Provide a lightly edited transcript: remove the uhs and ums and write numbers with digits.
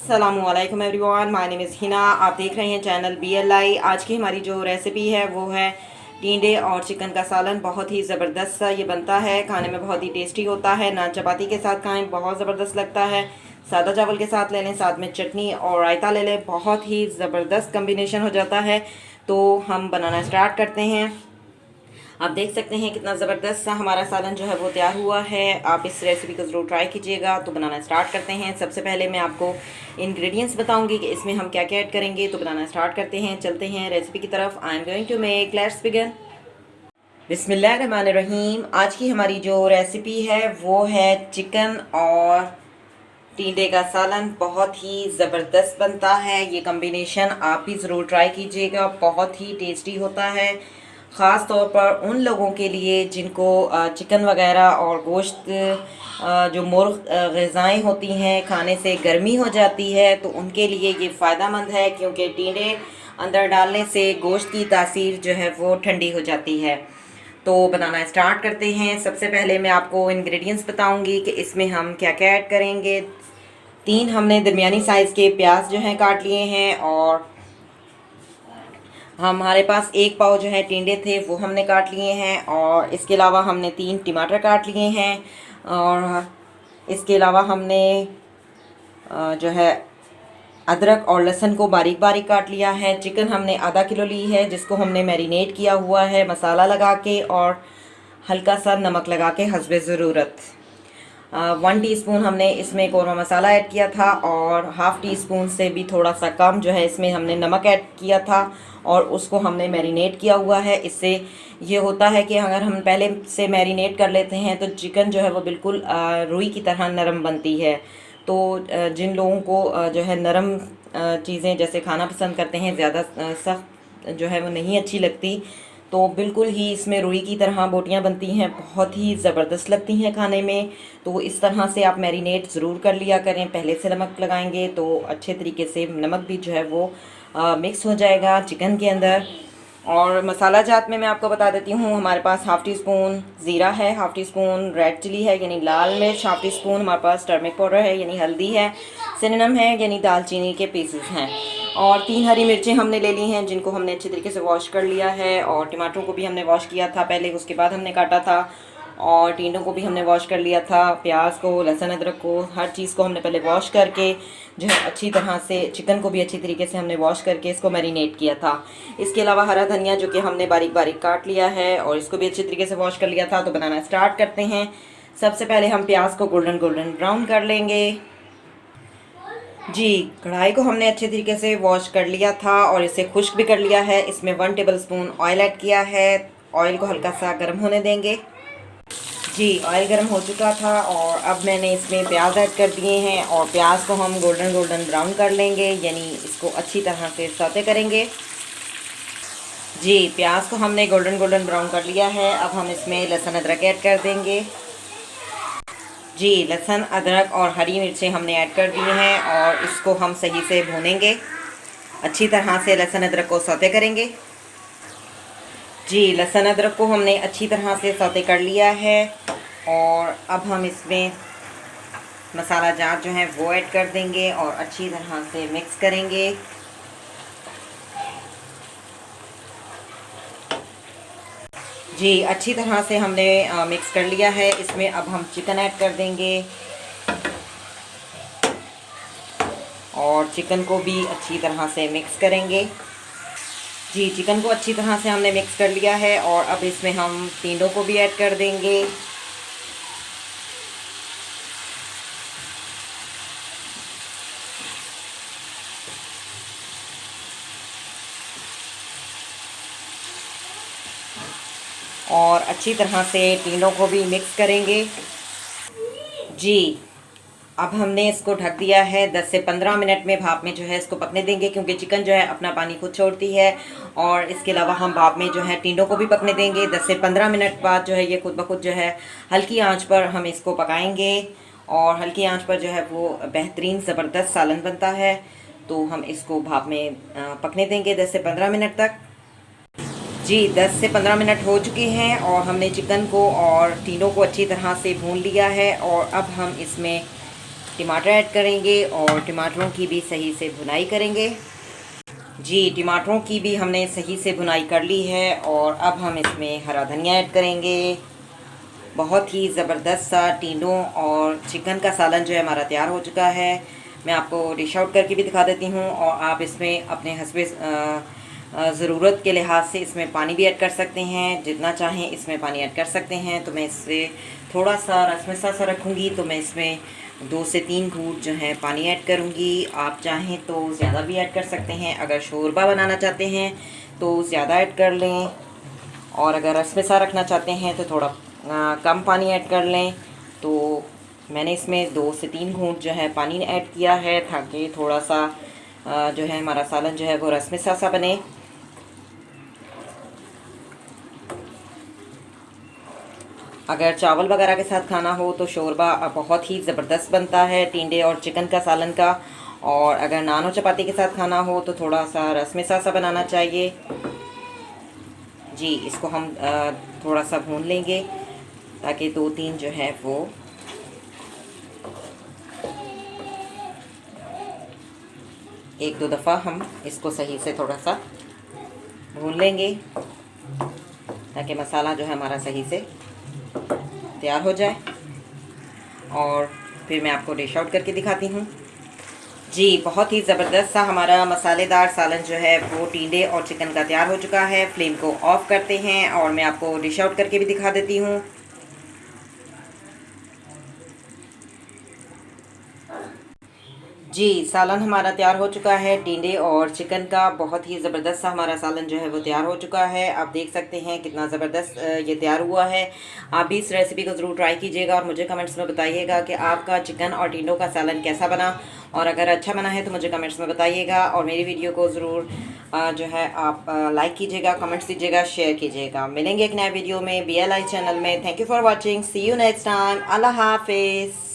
अस्सलामुअलैकुम everyone, my name is Hina. आप देख रहे हैं चैनल BLI। आज की हमारी जो रेसिपी है वो है टिंडे और चिकन का सालन। बहुत ही ज़बरदस्त सा ये बनता है, खाने में बहुत ही टेस्टी होता है। नान चपाती के साथ खाएं, बहुत ज़बरदस्त लगता है। सादा चावल के साथ ले लें, साथ में चटनी और रायता ले लें, बहुत ही ज़बरदस्त कम्बिनेशन हो जाता है। तो हम बनाना स्टार्ट करते हैं। आप देख सकते हैं कितना ज़बरदस्त सा हमारा सालन जो है वो तैयार हुआ है। आप इस रेसिपी को ज़रूर ट्राई कीजिएगा। तो बनाना स्टार्ट करते हैं। सबसे पहले मैं आपको इंग्रेडिएंट्स बताऊंगी कि इसमें हम क्या क्या ऐड करेंगे। तो बनाना स्टार्ट करते हैं, चलते हैं रेसिपी की तरफ। I am going to make, let's begin. बिस्मिल्लाहिर्रहमानिर्रहीम। आज की हमारी जो रेसिपी है वो है चिकन और टिंडे का सालन। बहुत ही ज़बरदस्त बनता है ये कॉम्बिनेशन, आप भी ज़रूर ट्राई कीजिएगा। बहुत ही टेस्टी होता है, ख़ास तौर पर उन लोगों के लिए जिनको चिकन वगैरह और गोश्त जो मुर्ग ग़िज़ाएँ होती हैं खाने से गर्मी हो जाती है, तो उनके लिए ये फ़ायदेमंद है, क्योंकि टिंडे अंदर डालने से गोश्त की तासीर जो है वो ठंडी हो जाती है। तो बनाना स्टार्ट करते हैं। सबसे पहले मैं आपको इंग्रेडिएंट्स बताऊंगी कि इसमें हम क्या क्या ऐड करेंगे। 3 हमने दरमियानी साइज़ के प्याज जो हैं काट लिए हैं, और हमारे पास 1 पाव जो है टिंडे थे वो हमने काट लिए हैं, और इसके अलावा हमने 3 टमाटर काट लिए हैं, और इसके अलावा हमने जो है अदरक और लहसुन को बारीक बारीक काट लिया है। चिकन हमने आधा किलो ली है, जिसको हमने मैरिनेट किया हुआ है मसाला लगा के और हल्का सा नमक लगा के हस्बे ज़रूरत। 1 टीस्पून हमने इसमें कौरमा मसाला ऐड किया था, और हाफ़ टी स्पून से भी थोड़ा सा कम जो है इसमें हमने नमक ऐड किया था, और उसको हमने मैरिनेट किया हुआ है। इससे ये होता है कि अगर हम पहले से मैरिनेट कर लेते हैं तो चिकन जो है वो बिल्कुल रुई की तरह नरम बनती है। तो जिन लोगों को जो है नरम चीज़ें जैसे खाना पसंद करते हैं, ज़्यादा सख्त जो है वो नहीं अच्छी लगती, तो बिल्कुल ही इसमें रुई की तरह बोटियाँ बनती हैं, बहुत ही ज़बरदस्त लगती हैं खाने में। तो इस तरह से आप मैरिनेट ज़रूर कर लिया करें। पहले से नमक लगाएंगे तो अच्छे तरीके से नमक भी जो है वो मिक्स हो जाएगा चिकन के अंदर। और मसाला जात में मैं आपको बता देती हूँ, हमारे पास हाफ़ टी स्पून ज़ीरा है, half teaspoon red chilli है यानी लाल मिर्च, हाफ़ टी स्पून हमारे पास टर्मिक पाउडर है यानी हल्दी है, सिनेमम है यानी दालचीनी के पीसेस हैं, और 3 हरी मिर्चें हमने ले ली हैं जिनको हमने अच्छे तरीके से वॉश कर लिया है। और टमाटरों को भी हमने वॉश किया था पहले, उसके बाद हमने काटा था, और टिंडों को भी हमने वॉश कर लिया था। प्याज को, लहसुन अदरक को, हर चीज़ को हमने पहले वॉश करके जो है अच्छी तरह से, चिकन को भी अच्छी तरीके से हमने वॉश करके इसको मैरिनेट किया था। इसके अलावा हरा धनिया जो कि हमने बारीक बारीक काट लिया है, और इसको भी अच्छी तरीके से वॉश कर लिया था। तो बनाना स्टार्ट करते हैं। सबसे पहले हम प्याज को गोल्डन गोल्डन ब्राउन कर लेंगे। जी, कढ़ाई को हमने अच्छे तरीके से वॉश कर लिया था और इसे खुश्क भी कर लिया है। इसमें 1 टेबलस्पून ऑयल ऐड किया है। ऑयल को हल्का सा गर्म होने देंगे। जी, ऑयल गर्म हो चुका था, और अब मैंने इसमें प्याज ऐड कर दिए हैं, और प्याज को हम गोल्डन गोल्डन ब्राउन कर लेंगे, यानी इसको अच्छी तरह से सौते करेंगे। जी, प्याज को हमने गोल्डन गोल्डन ब्राउन कर लिया है। अब हम इसमें लहसुन अदरक ऐड कर देंगे। जी, लहसुन अदरक और हरी मिर्चें हमने ऐड कर दी हैं, और इसको हम सही से भूनेंगे। अच्छी तरह से लहसुन अदरक को सौते करेंगे। जी, लहसुन अदरक को हमने अच्छी तरह से सौते कर लिया है, और अब हम इसमें मसाला जार जो है वो ऐड कर देंगे और अच्छी तरह से मिक्स करेंगे। जी, अच्छी तरह से हमने मिक्स कर लिया है। इसमें अब हम चिकन ऐड कर देंगे, और चिकन को भी अच्छी तरह से मिक्स करेंगे। जी, चिकन को अच्छी तरह से हमने मिक्स कर लिया है, और अब इसमें हम टिंडों को भी ऐड कर देंगे। और अच्छी तरह से टिंडों को भी मिक्स करेंगे। जी, अब हमने इसको ढक दिया है। 10 से 15 मिनट में भाप में जो है इसको पकने देंगे, क्योंकि चिकन जो है अपना पानी खुद छोड़ती है, और इसके अलावा हम भाप में जो है टिंडों को भी पकने देंगे। 10 से 15 मिनट बाद जो है ये खुद ब खुद जो है हल्की आंच पर हम इसको पकाएंगे, और हल्की आंच पर जो है वो बेहतरीन ज़बरदस्त सालन बनता है। तो हम इसको भाप में पकने देंगे 10 से 15 मिनट तक। जी, 10 से 15 मिनट हो चुके हैं, और हमने चिकन को और टिंडों को अच्छी तरह से भून लिया है, और अब हम इसमें टमाटर ऐड करेंगे और टमाटरों की भी सही से भुनाई करेंगे। जी, टमाटरों की भी हमने सही से भुनाई कर ली है और अब हम इसमें हरा धनिया ऐड करेंगे। बहुत ही ज़बरदस्त सा टिंडों और चिकन का सालन जो है हमारा तैयार हो चुका है। मैं आपको डिश आउट करके भी दिखा देती हूँ और आप इसमें अपने हस्बे ज़रूरत के लिहाज से इसमें पानी भी ऐड कर सकते हैं, जितना चाहें इसमें पानी ऐड कर सकते हैं। तो मैं इससे थोड़ा सा रसमसा सा रखूँगी, तो मैं इसमें 2 से 3 घूंट जो है पानी ऐड करूँगी। आप चाहें तो ज़्यादा भी ऐड कर सकते हैं। अगर शोरबा बनाना चाहते हैं तो ज़्यादा ऐड कर लें, और अगर रसमसा रखना चाहते हैं तो थोड़ा कम पानी ऐड कर लें। तो मैंने इसमें 2 से 3 घूंट जो है पानी ऐड किया है, ताकि थोड़ा सा जो है हमारा सालन जो है वो रसमसा सा बने। अगर चावल वगैरह के साथ खाना हो तो शोरबा बहुत ही ज़बरदस्त बनता है टिंडे और चिकन का सालन का। और अगर नान और चपाती के साथ खाना हो तो थोड़ा सा रसमसा सा बनाना चाहिए। जी, इसको हम थोड़ा सा भून लेंगे ताकि 2-3 जो है वो एक दो दफ़ा हम इसको सही से थोड़ा सा भून लेंगे, ताकि मसाला जो है हमारा सही से तैयार हो जाए। और फिर मैं आपको डिश आउट करके दिखाती हूँ। जी, बहुत ही ज़बरदस्त सा हमारा मसालेदार सालन जो है वो टिंडे और चिकन का तैयार हो चुका है। फ्लेम को ऑफ़ करते हैं और मैं आपको डिश आउट करके भी दिखा देती हूँ। जी, सालन हमारा तैयार हो चुका है टिंडे और चिकन का। बहुत ही ज़बरदस्त सा हमारा सालन जो है वो तैयार हो चुका है। आप देख सकते हैं कितना ज़बरदस्त ये तैयार हुआ है। आप भी इस रेसिपी को ज़रूर ट्राई कीजिएगा और मुझे कमेंट्स में बताइएगा कि आपका चिकन और टिंडों का सालन कैसा बना। और अगर अच्छा बना है तो मुझे कमेंट्स में बताइएगा, और मेरी वीडियो को ज़रूर जो है आप लाइक कीजिएगा, कमेंट्स दीजिएगा, शेयर कीजिएगा। मिलेंगे एक नए वीडियो में BLI चैनल में। Thank you for watching. See you next time. अल्लाह हाफिज़।